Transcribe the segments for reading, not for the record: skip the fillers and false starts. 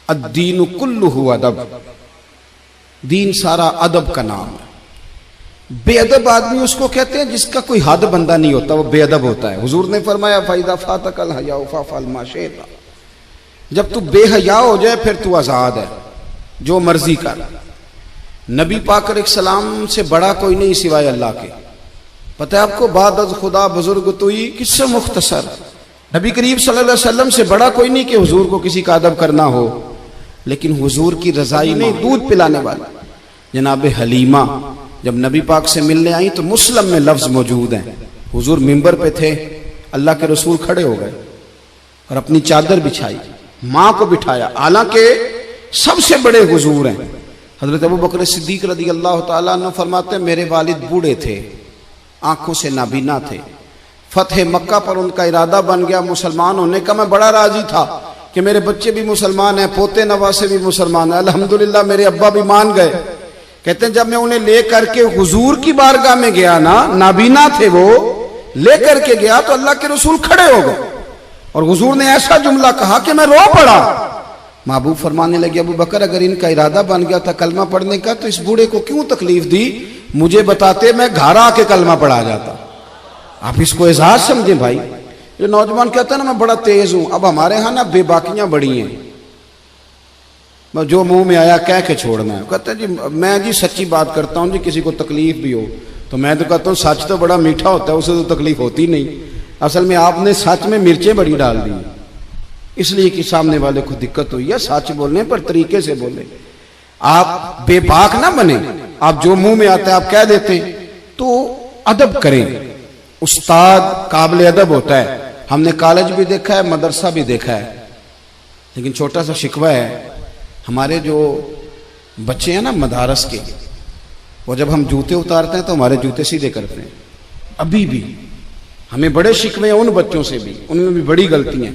अद्दीन कुल्लुहु अदब, दीन सारा अदब का नाम है। बेअदब आदमी उसको कहते हैं जिसका कोई हद बंदा नहीं होता, वो बेअदब होता है। हुजूर ने फरमाया फाइदा फातकल हया फल माशेता, जब तू बेहया हो जाए फिर तू आजाद है, जो मर्जी कर। नबी पाक अलैहिस्सलाम से बड़ा कोई नहीं सिवाय अल्लाह के। पता है आपको, बाद अज खुदा बुजुर्ग तुई किससे मुख्तसर, नबी करीम सल्लल्लाहु अलैहि वसल्लम से बड़ा कोई नहीं कि हुजूर को किसी का अदब करना हो। लेकिन हुजूर की रजाई में दूध पिलाने वाली जनाब हलीमा जब नबी पाक से मिलने आई तो मुस्लिम में लफ्ज मौजूद हैं, हुजूर मिंबर पे थे, अल्लाह के रसूल खड़े हो गए और अपनी चादर बिछाई, माँ को बिठाया, हालांकि सबसे बड़े हुजूर हैं। हजरत अबू बकर सिद्दीक रदी अल्लाह तआला अन्हु फरमाते मेरे वालिद बूढ़े थे, आंखों से नाबीना थे। फतह मक्का पर उनका इरादा बन गया मुसलमान होने का। मैं बड़ा राजी था कि मेरे बच्चे भी मुसलमान हैं, पोते नवासे भी मुसलमान हैं। अल्हम्दुलिल्लाह मेरे अब्बा भी मान गए। कहते हैं जब मैं उन्हें ले करके हुजूर की बारगाह में गया ना, नाबीना थे वो, ले करके गया तो अल्लाह के रसूल खड़े हो गए और हुजूर ने ऐसा जुमला कहा कि मैं रो पड़ा। महबूब फरमाने लगे अबू बकर अगर इनका इरादा बन गया था कलमा पढ़ने का तो इस बूढ़े को क्यों तकलीफ दी, मुझे बताते मैं घर आके कलमा पढ़ा जाता। आप इसको एजाज समझे भाई। ये नौजवान कहता है ना मैं बड़ा तेज हूं, अब हमारे यहाँ ना बेबाकियां बड़ी हैं, जो मुंह में आया कह के छोड़ना है। कहते हैं जी मैं जी सच्ची बात करता हूँ जी, किसी को तकलीफ भी हो तो मैं तो कहता हूँ सच तो बड़ा मीठा होता है, उसे तो तकलीफ होती नहीं। असल में आपने सच में मिर्चें बड़ी डाल दी, इसलिए कि सामने वाले को दिक्कत हुई है। सच बोलने पर तरीके से बोले, आप बेबाक ना बने, आप जो मुंह में आता है आप कह देते तो अदब करें। उस्ताद काबिल अदब होता है। हमने कॉलेज भी देखा है, मदरसा भी देखा है, लेकिन छोटा सा शिकवा है, हमारे जो बच्चे हैं ना मदारस के, वो जब हम जूते उतारते हैं तो हमारे जूते सीधे करते हैं। अभी भी हमें बड़े शिकवे हैं उन बच्चों से भी, उनमें भी बड़ी गलतियां।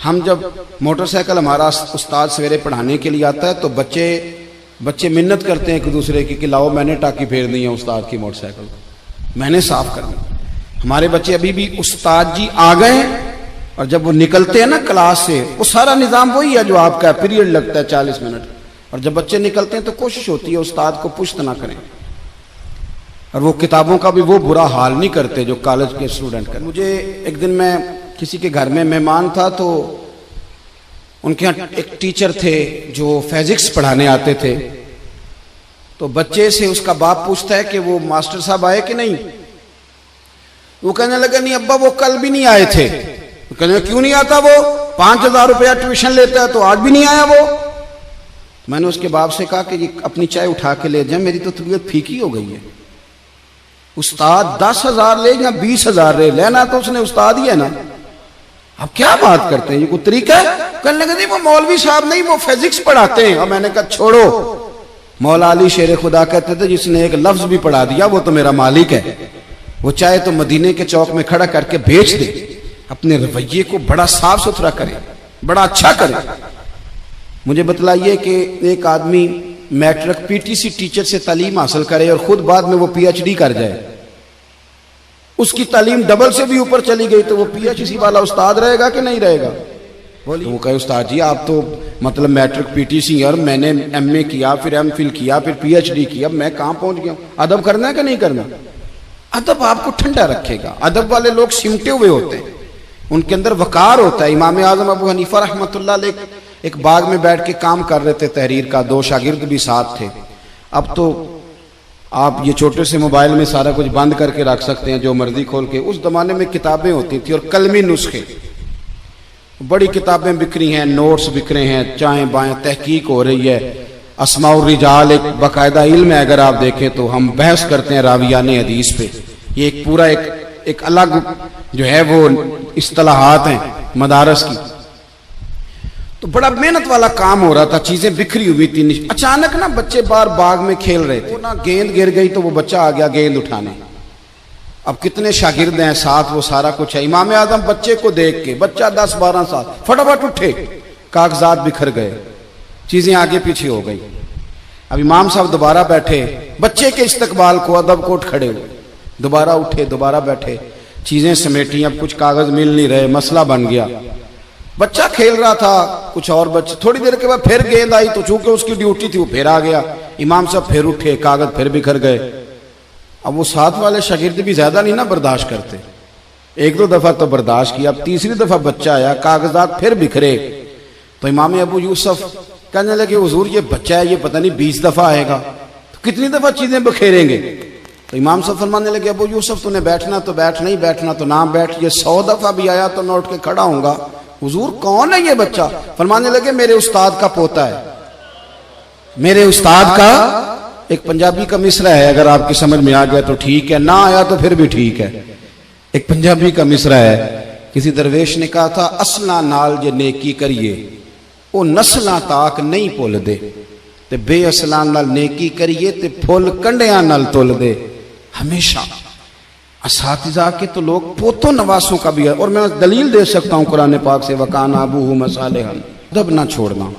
हम जब मोटरसाइकिल हमारा उस्ताद सवेरे पढ़ाने के लिए आता है तो बच्चे मिन्नत करते हैं एक दूसरे की कि लाओ मैंने टाकी फेर दी है उस्ताद की मोटरसाइकिल को, मैंने साफ करना। हमारे बच्चे अभी भी उस्ताद जी आ गए और जब वो निकलते हैं ना क्लास से, वो सारा निजाम वही है जो आपका, पीरियड लगता है 40 मिनट, और जब बच्चे निकलते हैं तो कोशिश होती है उस्ताद को पुश्त ना करें, और वो किताबों का भी वो बुरा हाल नहीं करते जो कॉलेज के स्टूडेंट करते। मुझे एक दिन मैं किसी के घर में मेहमान था तो उनके यहाँ एक टीचर थे जो फिजिक्स पढ़ाने आते थे। तो बच्चे से उसका बाप पूछता है कि वो मास्टर साहब आए कि नहीं। वो कहने लगा नहीं अब्बा वो कल भी नहीं आए थे। तो कहने क्यों नहीं आता, वो 5,000 रुपया ट्यूशन लेता है तो आज भी नहीं आया वो। मैंने उसके बाप से कहा कि अपनी चाय उठा के ले जाए, मेरी तो तबीयत फीकी हो गई है। उस्ताद 10,000 ले या 20,000 ले, लेना तो उसने उस्ताद ही है ना। अब क्या बात करते हैं, ये कोई तरीका है? कहने लगे नहीं वो मौलवी साहब नहीं, वो फिजिक्स पढ़ाते हैं। और मैंने कहा छोड़ो, मौला अली शेर खुदा कहते थे जिसने एक लफ्ज भी पढ़ा दिया वो तो मेरा मालिक है। वो चाहे तो मदीने के चौक में खड़ा करके बेच दे, अपने रवैये को बड़ा साफ सुथरा करे, बड़ा अच्छा करे। मुझे बतलाइए कि एक आदमी मैट्रिक पीटीसी टीचर से तालीम हासिल करे और खुद बाद में वो पीएचडी कर जाए, उसकी तालीम डबल से भी ऊपर चली गई तो वो पीएचडी वाला उस्ताद रहेगा कि नहीं रहेगा? बोलिए। वो कहे उस्ताद जी आप तो मतलब मैट्रिक पीटीसी और मैंने एमए किया, फिर एमफिल किया, फिर पीएचडी किया, मैं कहां पहुंच गया? अदब करना है कि नहीं करना? अदब आपको ठंडा रखेगा। अदब वाले लोग सिमटे हुए होते हैं, उनके अंदर वकार होता है। इमाम आजम अबू हनीफा रहमतुल्लाह अलैह एक बाग में बैठ के काम कर रहे थे तहरीर का, 2 शागिर्द भी साथ थे। अब तो आप ये छोटे से मोबाइल में सारा कुछ बंद करके रख सकते हैं, जो मर्जी खोल के। उस जमाने में किताबें होती थी और कलमी नुस्खे, बड़ी किताबें बिक रही हैं, नोट्स बिक रहे हैं, चाएं बाएं तहकीक हो रही है। अस्माउर रिजाल एक बाकायदा इल्म है, अगर आप देखें तो हम बहस करते हैं रावियान हदीस पे। ये एक पूरा एक अलग जो है वो इस्तिलाहात हैं मदारस की। तो बड़ा मेहनत वाला काम हो रहा था, चीजें बिखरी हुई थी। अचानक ना बच्चे बाहर बाग में खेल रहे थे, ना गेंद गिर गई तो वो बच्चा आ गया गेंद उठाने। अब कितने शागिर्द हैं साथ, वो सारा कुछ है। इमाम आजम बच्चे को देख के, बच्चा 10-12 साल, फटाफट उठे, कागजात बिखर गए, चीजें आगे पीछे हो गई। अब इमाम साहब दोबारा बैठे, बच्चे के इस्तकबाल को अदब कोट खड़े हुए, दोबारा उठे, दोबारा बैठे, चीजें समेटी। अब कुछ कागज मिल नहीं रहे, मसला बन गया। बच्चा खेल रहा था, कुछ और बच्चे, थोड़ी देर के बाद फिर गेंद आई तो चूंकि उसकी ड्यूटी थी वो फिर आ गया। इमाम साहब फिर उठे, कागज फिर बिखर गए। अब वो साथ वाले शागिर्द भी ज्यादा नहीं ना बर्दाश्त करते, एक दो दफा तो बर्दाश्त किया, अब तीसरी दफा बच्चा आया, कागजात फिर बिखरे। तो इमाम अबू यूसुफ कहने लगे हुजूर ये बच्चा है, ये पता नहीं 20 दफा आएगा, तो कितनी दफा चीजें बिखेरेंगे। तो इमाम साहब फरमाने लगे अबू यूसुफ तूने बैठना तो बैठ, नहीं बैठना तो ना बैठ, ये 100 दफा भी आया तो मैं उठ के खड़ा होऊंगा। हुजूर कौन है ये बच्चा? फरमाने लगे मेरे उस्ताद का पोता है। मेरे उस्ताद का एक पंजाबी का मिसरा है, अगर आपकी समझ में आ गया तो ठीक है, ना आया तो फिर भी ठीक है। एक पंजाबी का मिसरा है, किसी दरवेश ने कहा था असला नाल जे नेकी करिए वो नस्लां ताक नहीं भुल दे, ते बेअसलां नाल नेकी करिए ते फुल कंडियां नाल तुल दे। हमेशा असातिज़ा के तो लोग पोतों नवासों का भी है, और मैं दलील दे सकता हूं कुरान पाक से, वकाना अबूहुमा सालिहन, अदब ना छोड़ना।